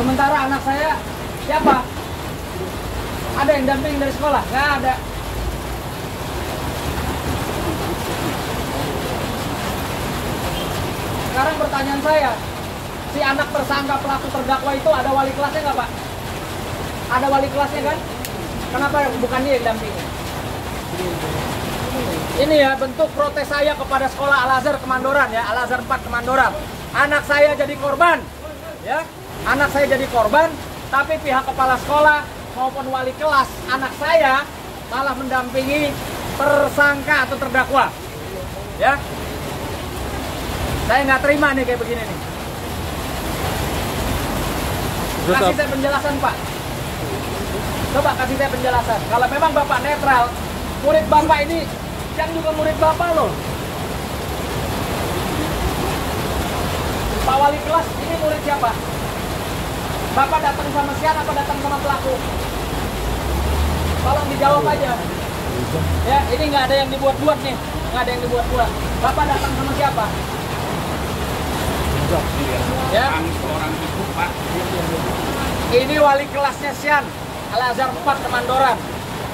Sementara anak saya siapa? Ada yang damping dari sekolah? Nggak ada. Sekarang pertanyaan saya, si anak tersangka pelaku terdakwa itu ada wali kelasnya nggak, Pak? Ada wali kelasnya kan? Kenapa bukan dia yang dampingi? Ini ya bentuk protes saya kepada sekolah Al-Azhar Kemandoran ya, Al-Azhar 4 Kemandoran. Anak saya jadi korban, ya. Anak saya jadi korban, tapi pihak kepala sekolah maupun wali kelas anak saya malah mendampingi tersangka atau terdakwa, ya. Saya nggak terima nih kayak begini nih. Kasih saya penjelasan, Pak. Coba kasih saya penjelasan. Kalau memang Bapak netral, murid Bapak ini yang juga murid Bapak loh. Pak wali kelas, ini murid siapa? Bapak datang sama siapa apa datang sama pelaku? Tolong dijawab aja. Ya, ini nggak ada yang dibuat-buat nih. Nggak ada yang dibuat-buat. Bapak datang sama siapa? Ya. Ini wali kelasnya Sian, Al-Azhar 4 Kemandoran.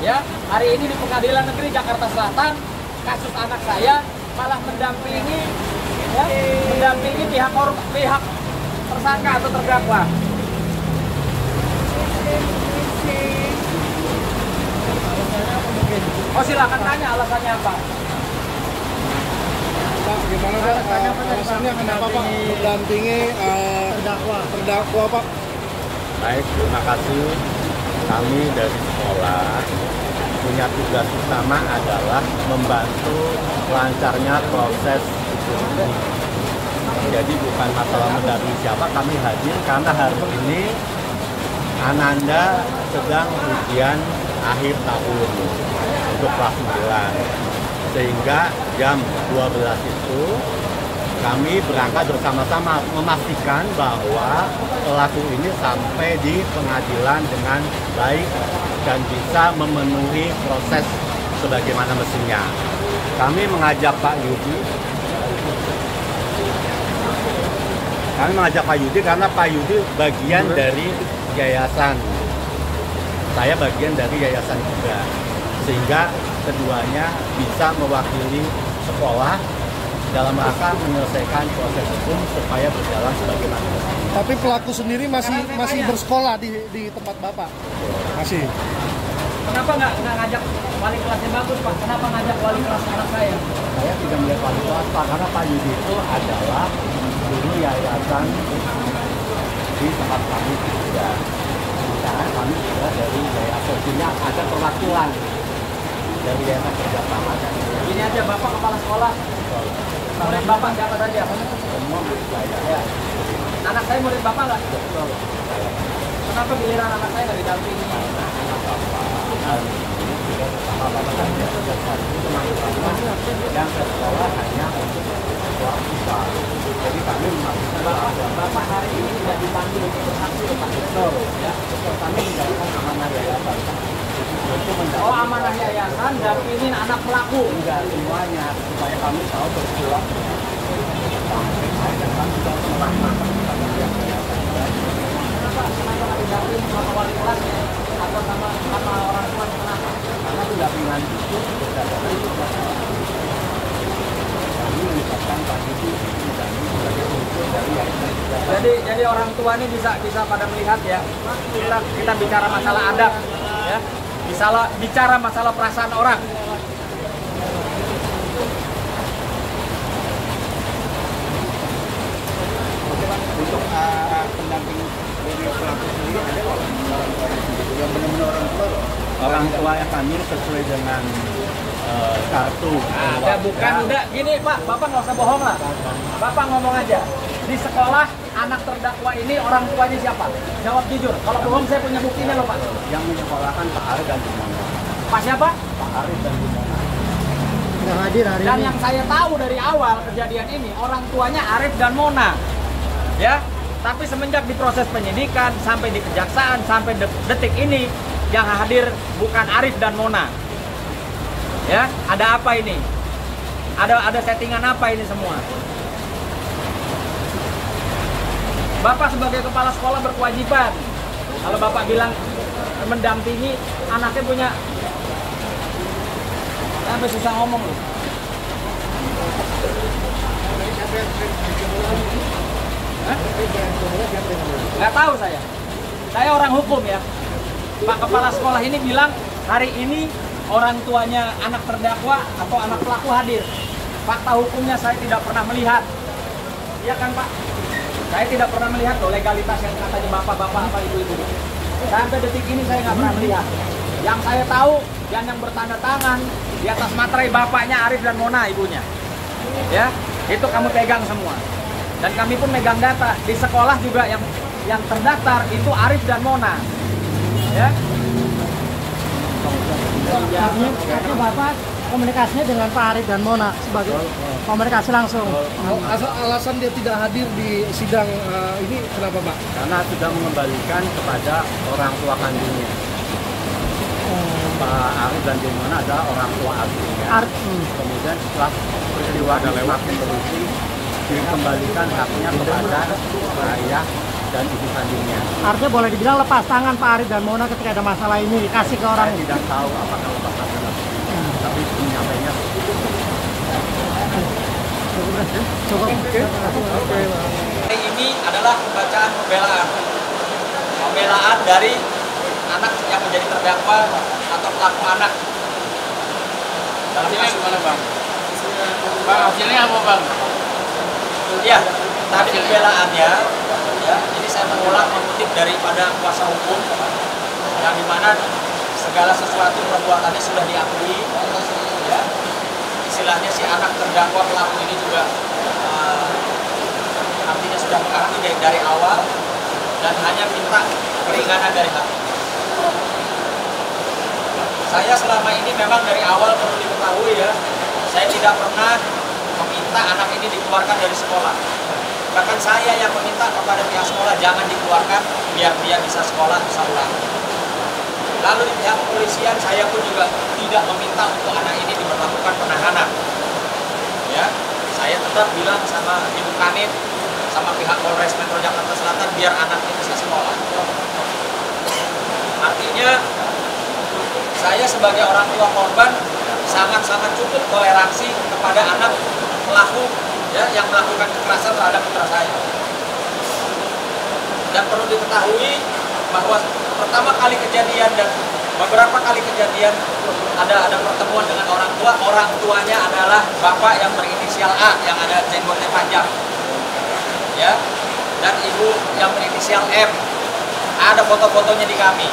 Ya, hari ini di Pengadilan Negeri Jakarta Selatan, kasus anak saya malah mendampingi, ya, mendampingi pihak tersangka atau terdakwa. Oh, silakan tanya alasannya apa? Pak, gimana Pak? Alasannya kenapa Pak mendampingi terdakwa Pak? Baik, terima kasih. Kami dari sekolah punya tugas utama adalah membantu lancarnya proses ini. Jadi bukan masalah mendampingi siapa, kami hadir karena hari ini Ananda sedang ujian akhir tahun untuk kelas 9. Sehingga jam 12 itu kami berangkat bersama-sama memastikan bahwa pelaku ini sampai di pengadilan dengan baik dan bisa memenuhi proses sebagaimana mestinya. Kami mengajak Pak Yudi. Kami mengajak Pak Yudi karena Pak Yudi bagian dari yayasan. Saya bagian dari yayasan juga. Sehingga keduanya bisa mewakili sekolah dalam rangka menyelesaikan proses hukum supaya berjalan sebagaimana. Tapi pelaku sendiri masih bersekolah di tempat Bapak? Masih. Kenapa nggak ngajak wali kelasnya bagus, Pak? Kenapa ngajak wali kelas anak saya? Saya tidak melihat wali kelas, Pak, karena Pak Yudi itu adalah dulu yayasan di tempat kami juga. Karena kami juga dari yayasan, sehingga ada perwakilan dari yayasan kerjasama. Ini aja Bapak kepala sekolah. Murid Bapak siapa saja? Semua murid saya. Ya. Anak saya murid Bapak nggak? Kenapa giliran anak saya nggak didampingi? Yang ke sekolah hanya untuk sekolah kita. Jadi kami memastikan Bapak hari ini tidak dipanggil untuk bersaksi, Pak. betul, ya, betul. Kami menjalankan amanah yayasan. Oh, amanah yayasan dampingin anak pelaku. Enggak semuanya, supaya kami tahu berjuang. Kenapa didampingin sama wali kelasnya atau sama orang tua? Kenapa? Karena pendampingan itu berdasarkan tugas kami melibatkan Pak Yudi sebagai unsur dari yayasan. Jadi orang tua ini bisa pada melihat ya. Kita bicara masalah adab, ya. Bicara masalah perasaan orang. Untuk pendamping dari pelaku sendiri ada orang tua yang benar-benar orang tua yang kami sesuai dengan kartu. Ada bukan udah gini Pak, Bapak nggak usah bohong lah. Bapak ngomong aja. Di sekolah anak terdakwa ini orang tuanya siapa? Jawab jujur. Kalau bohong saya punya buktinya loh Pak. Yang menyekolahkan Pak Arif dan Bu Mona. Pak siapa? Pak Arif dan Bu Mona. Yang hadir hari Dan ini. yang saya tahu dari awal kejadian ini orang tuanya Arif dan Mona. Ya. Tapi semenjak diproses penyidikan sampai di kejaksaan sampai detik ini yang hadir bukan Arif dan Mona. Ya, ada apa ini? Ada settingan apa ini semua? Bapak sebagai kepala sekolah berkewajiban. Kalau Bapak bilang mendampingi, anaknya punya, sampai susah ngomong loh. Nggak tahu saya. Saya orang hukum ya. Pak Kepala Sekolah ini bilang hari ini orang tuanya anak terdakwa atau anak pelaku hadir. Fakta hukumnya saya tidak pernah melihat. Iya kan Pak? Saya tidak pernah melihat loh legalitas yang katanya bapak-bapak apa ibu-ibu. Sampai detik ini saya nggak pernah melihat. Yang saya tahu dan yang bertanda tangan di atas materai bapaknya Arif dan Mona ibunya. Ya, itu kamu pegang semua. Dan kami pun megang data di sekolah juga yang terdaftar itu Arif dan Mona. Ya. Artinya Bapak komunikasinya dengan Pak Arif dan Mona sebagai komunikasi langsung. Alasan dia tidak hadir di sidang ini kenapa Pak? Karena sudah mengembalikan kepada orang tua kandungnya. Pak Arif dan Bu Mona adalah orang tua aslinya. Kemudian setelah peristiwa semakin berusi, dikembalikan haknya kepada ayah dan ibu kandungnya. Artinya boleh dibilang lepas tangan Pak Arif dan Mona ketika ada masalah ini dikasih ke orang. Saya tidak tahu apakah lepas tangan, tapi penyampainya Cukup. Hari ini adalah pembacaan pembelaan dari anak yang menjadi terdakwa atau pelaku anak. Dalam kasus mana Bang? Bang, hasilnya apa Bang? Iya, tadi pembelaannya, ya, jadi saya mengulang mengutip daripada kuasa hukum, yang dimana segala sesuatu perbuatannya sudah diakui, ya. Istilahnya si anak terdakwa pelaku ini juga artinya sudah mengakui dari awal dan hanya minta keringanan dari hakim. Saya selama ini memang dari awal perlu diketahui ya, saya tidak pernah meminta anak ini dikeluarkan dari sekolah. Bahkan saya yang meminta kepada pihak sekolah jangan dikeluarkan biar dia bisa sekolah, bisa ulang. Lalu di pihak kepolisian saya pun juga tidak meminta untuk anak ini diberlakukan penahanan. Ya, saya tetap bilang sama Ibu Kanit, sama pihak Polres Metro Jakarta Selatan biar anaknya bisa sekolah. Artinya saya sebagai orang tua korban sangat-sangat cukup toleransi kepada anak pelaku ya yang melakukan kekerasan terhadap putra saya. Dan perlu diketahui bahwa pertama kali kejadian dan beberapa kali kejadian ada pertemuan dengan orang tuanya adalah bapak yang berinisial A yang ada jenggotnya panjang, ya, dan ibu yang berinisial M. Ada foto-fotonya di kami,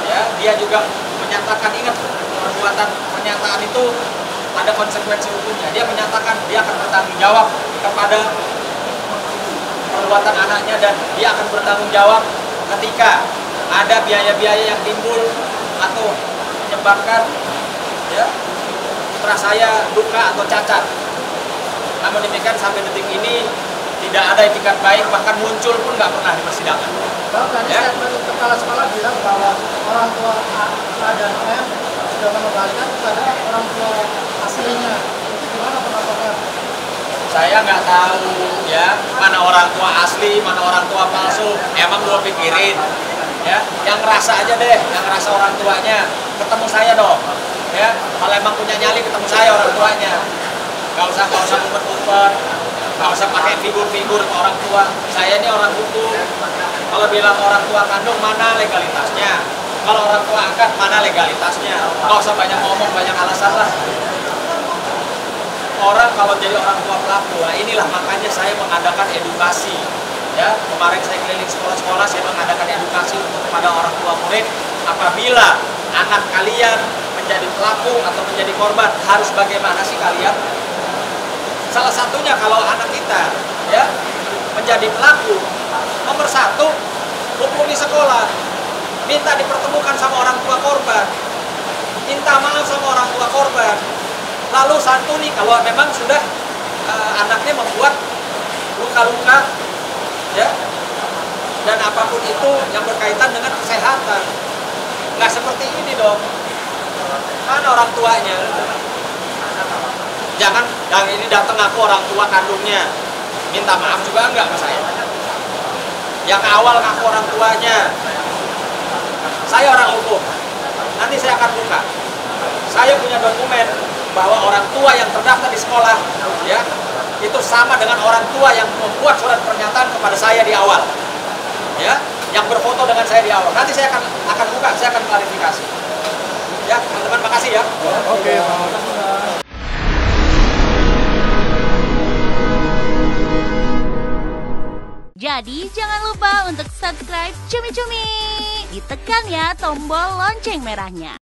ya. Dia juga menyatakan, ingat, pernyataan itu ada konsekuensi hukumnya. Dia menyatakan dia akan bertanggung jawab kepada perbuatan anaknya dan dia akan bertanggung jawab ketika ada biaya-biaya yang timbul atau menyebabkan ya putra saya luka atau cacat. Namun demikian sampai detik ini tidak ada itikat baik, bahkan muncul pun nggak pernah di persidangan. Bang, tadi Ya. statement kepala sekolah bilang bahwa orang tua A dan M sudah mengembalikan kepada orang tua aslinya. Itu gimana pendapatnya? Saya nggak tahu ya mana orang tua asli, mana orang tua palsu. Emang gua pikirin ya, yang ngerasa aja deh, yang ngerasa orang tuanya ketemu saya dong. Ya, kalau emang punya nyali ketemu saya orang tuanya. Nggak usah ngumpet-ngumpet, nggak usah pakai figur-figur ke orang tua. Saya ini orang hukum. Kalau bilang orang tua kandung mana legalitasnya? Kalau orang tua angkat mana legalitasnya? Nggak usah banyak ngomong, banyak alasan lah. Orang kalau jadi orang tua pelaku, nah inilah makanya saya mengadakan edukasi. Ya, kemarin saya keliling sekolah-sekolah, saya mengadakan edukasi untuk kepada orang tua murid. Apabila anak kalian menjadi pelaku atau menjadi korban, harus bagaimana sih kalian? Salah satunya kalau anak kita ya menjadi pelaku, nomor satu, hubungi sekolah, minta dipertemukan sama orang tua korban, minta maaf sama orang tua korban, lalu santuni kalau memang sudah anaknya membuat luka-luka, ya, dan apapun itu yang berkaitan dengan kesehatan. Nggak seperti ini dong, mana orang tuanya? Jangan yang ini datang aku orang tua kandungnya, minta maaf juga enggak ke saya. yang awal ngaku orang tuanya. Saya orang hukum, nanti saya akan buka. Saya punya dokumen bahwa orang tua yang terdaftar di sekolah, ya, itu sama dengan orang tua yang membuat surat pernyataan kepada saya di awal, ya, yang berfoto dengan saya di awal. Nanti saya akan buka, saya akan klarifikasi. Ya, teman-teman, makasih ya. Oke. Jadi jangan lupa untuk subscribe Cumi Cumi. Ditekan ya tombol lonceng merahnya.